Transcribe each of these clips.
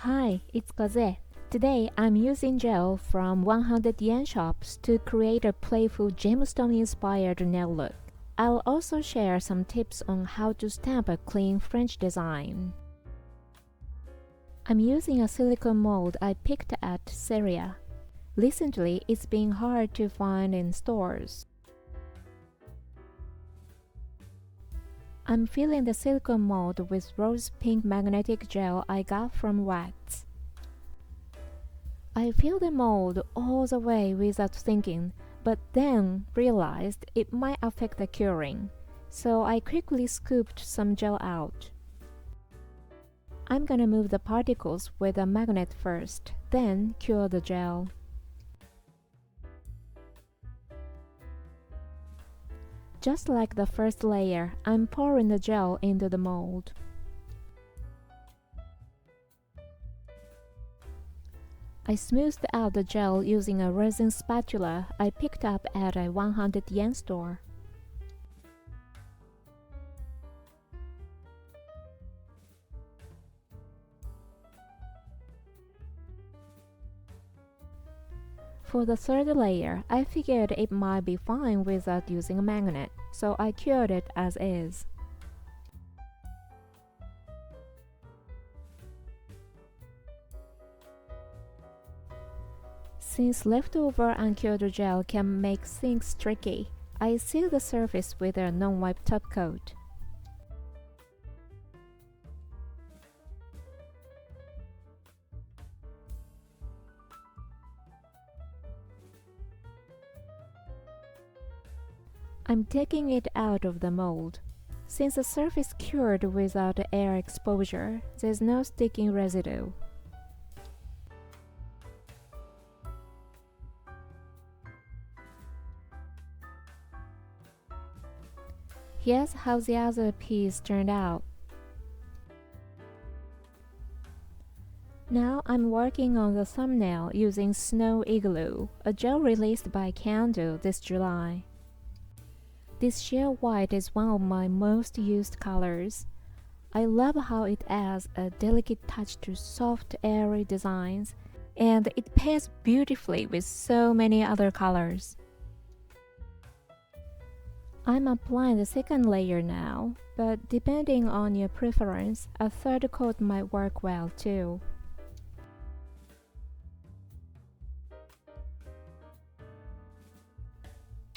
Hi, it's Kozue. Today I'm using gel from 100 yen shops to create a playful gemstone-inspired nail look. I'll also share some tips on how to stamp a clean French design. I'm using a silicone mold I picked at Seria. Recently, it's been hard to find in stores. I'm filling the silicone mold with rose pink magnetic gel I got from Wax. I filled the mold all the way without thinking, but then realized it might affect the curing, so I quickly scooped some gel out. I'm gonna move the particles with a magnet first, then cure the gel. Just like the first layer, I'm pouring the gel into the mold. I smoothed out the gel using a resin spatula I picked up at a 100 yen store. For the third layer, I figured it might be fine without using a magnet, so I cured it as is. Since leftover uncured gel can make things tricky, I seal the surface with a non-wipe top coat. I'm taking it out of the mold. Since the surface cured without air exposure, there's no sticking residue. Here's how the other piece turned out. Now I'm working on the thumbnail using Snow Igloo, a gel released by CanDo this July. This sheer white is one of my most used colors. I love how it adds a delicate touch to soft, airy designs, and it pairs beautifully with so many other colors. I'm applying the second layer now, but depending on your preference, a third coat might work well too.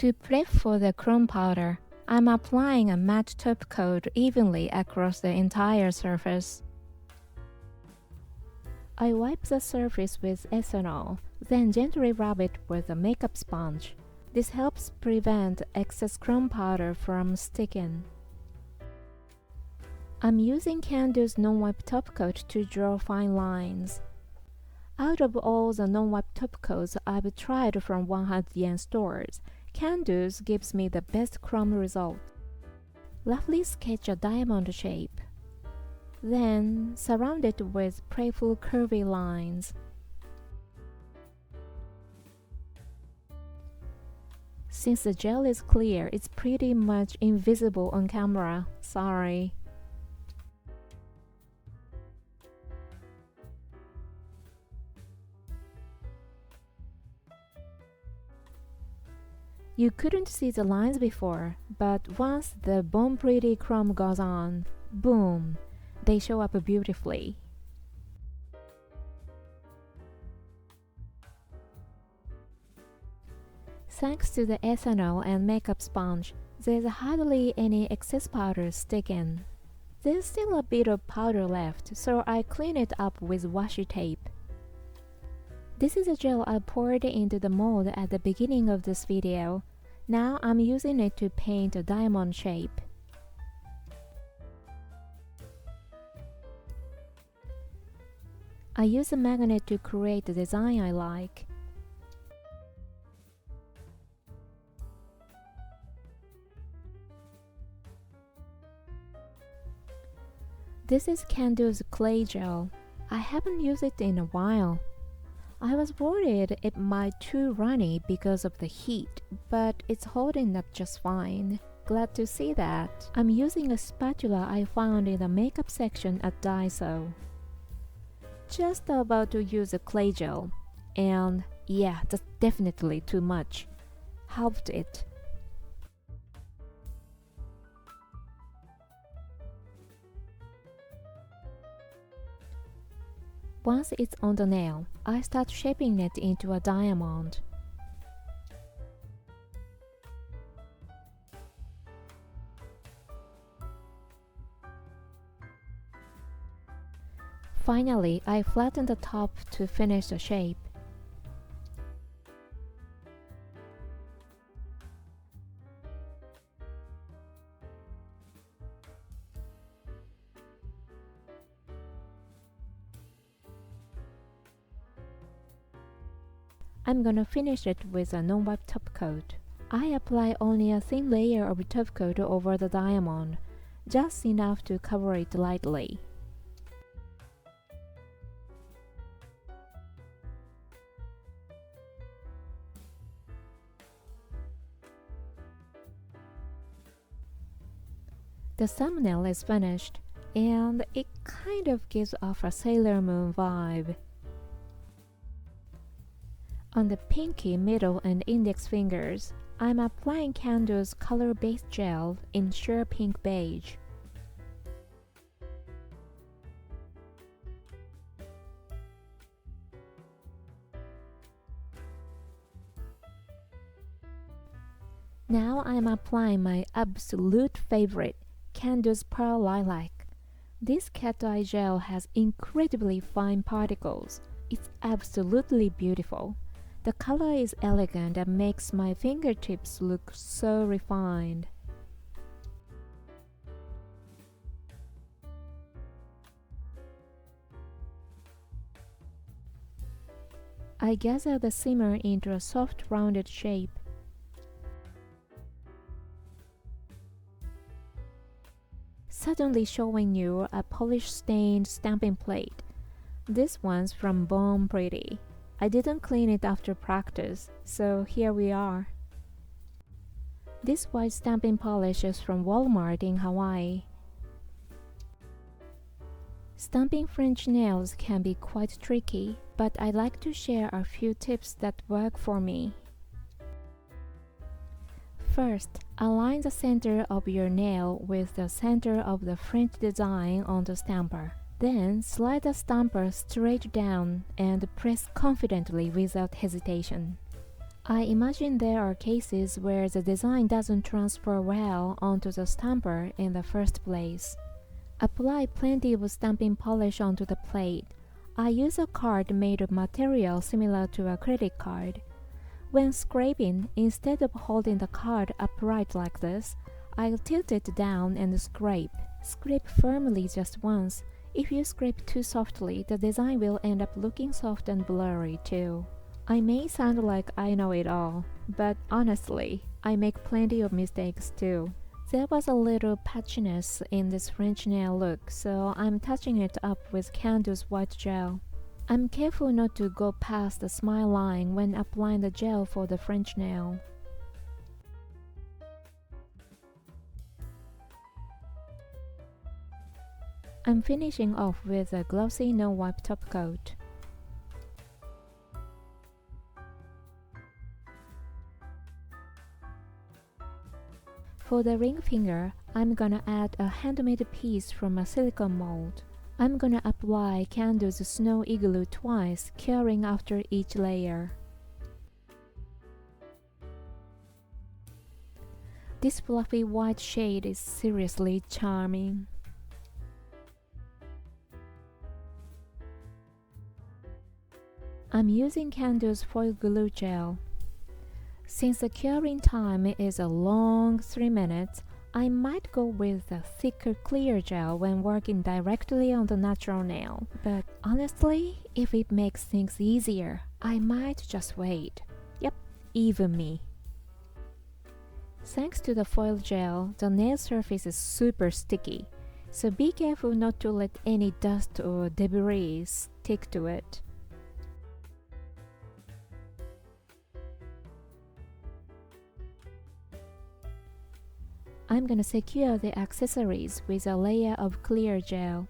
To prep for the chrome powder, I'm applying a matte top coat evenly across the entire surface. I wipe the surface with ethanol, then gently rub it with a makeup sponge. This helps prevent excess chrome powder from sticking. I'm using CanDo's non-wipe top coat to draw fine lines. Out of all the non-wipe top coats I've tried from 100 yen stores, CanDo's gives me the best chrome result. Roughly sketch a diamond shape. Then surround it with playful curvy lines. Since the gel is clear, it's pretty much invisible on camera. Sorry. You couldn't see the lines before, but once the Bon Pretty chrome goes on, boom, they show up beautifully. Thanks to the ethanol and makeup sponge, there's hardly any excess powder sticking. There's still a bit of powder left, so I clean it up with washi tape. This is a gel I poured into the mold at the beginning of this video. Now I'm using it to paint a diamond shape. I use a magnet to create the design I like. This is CanDo's clay gel. I haven't used it in a while. I was worried it might be too runny because of the heat, but it's holding up just fine. Glad to see that. I'm using a spatula I found in the makeup section at Daiso. just about to use a clay gel, and yeah, that's definitely too much. Halved it. Once it's on the nail, I start shaping it into a diamond. Finally, I flatten the top to finish the shape. I'm gonna finish it with a non-wipe top coat. I apply only a thin layer of top coat over the diamond, just enough to cover it lightly. The thumbnail is finished, and it kind of gives off a Sailor Moon vibe. On the pinky, middle, and index fingers, I'm applying CanDo's color-based gel in sheer pink beige. Now I'm applying my absolute favorite, CanDo's Pearl Lilac. This cat eye gel has incredibly fine particles. It's absolutely beautiful. The color is elegant and makes my fingertips look so refined. I gather the shimmer into a soft rounded shape. Suddenly showing you a polish-stained stamping plate. This one's from Born Pretty. I didn't clean it after practice, so here we are. This white stamping polish is from Walmart in Hawaii. Stamping French nails can be quite tricky, but I like to share a few tips that work for me. First, align the center of your nail with the center of the French design on the stamper. Then, slide the stamper straight down and press confidently without hesitation. I imagine there are cases where the design doesn't transfer well onto the stamper in the first place. Apply plenty of stamping polish onto the plate. I use a card made of material similar to a credit card. When scraping, instead of holding the card upright like this, I'll tilt it down and scrape. Scrape firmly just once. If you scrape too softly, the design will end up looking soft and blurry too. I may sound like I know it all, but honestly, I make plenty of mistakes too. There was a little patchiness in this French nail look, so I'm touching it up with CanDo's white gel. I'm careful not to go past the smile line when applying the gel for the French nail. I'm finishing off with a glossy no-wipe top coat. For the ring finger, I'm gonna add a handmade piece from a silicone mold. I'm gonna apply CanDo's Snow Igloo twice, curing after each layer. This fluffy white shade is seriously charming. I'm using CanDo's foil glue gel. Since the curing time is a long 3 minutes, I might go with a thicker clear gel when working directly on the natural nail. But honestly, if it makes things easier, I might just wait. Yep, even me. Thanks to the foil gel, the nail surface is super sticky, so be careful not to let any dust or debris stick to it. I'm gonna secure the accessories with a layer of clear gel.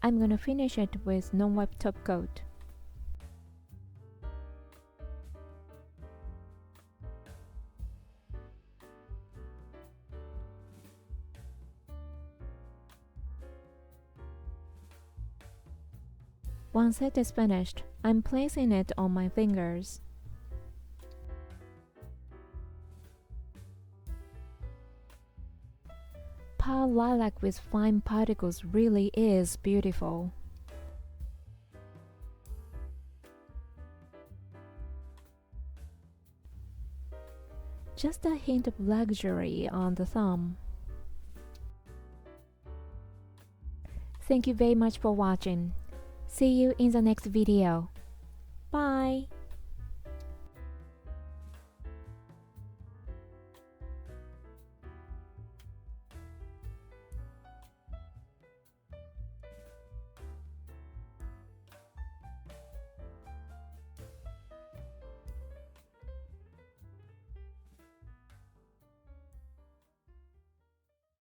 I'm gonna finish it with non-wipe top coat. Once it is finished, I'm placing it on my fingers. Pale lilac with fine particles really is beautiful. Just a hint of luxury on the thumb. Thank you very much for watching. See you in the next video. Bye!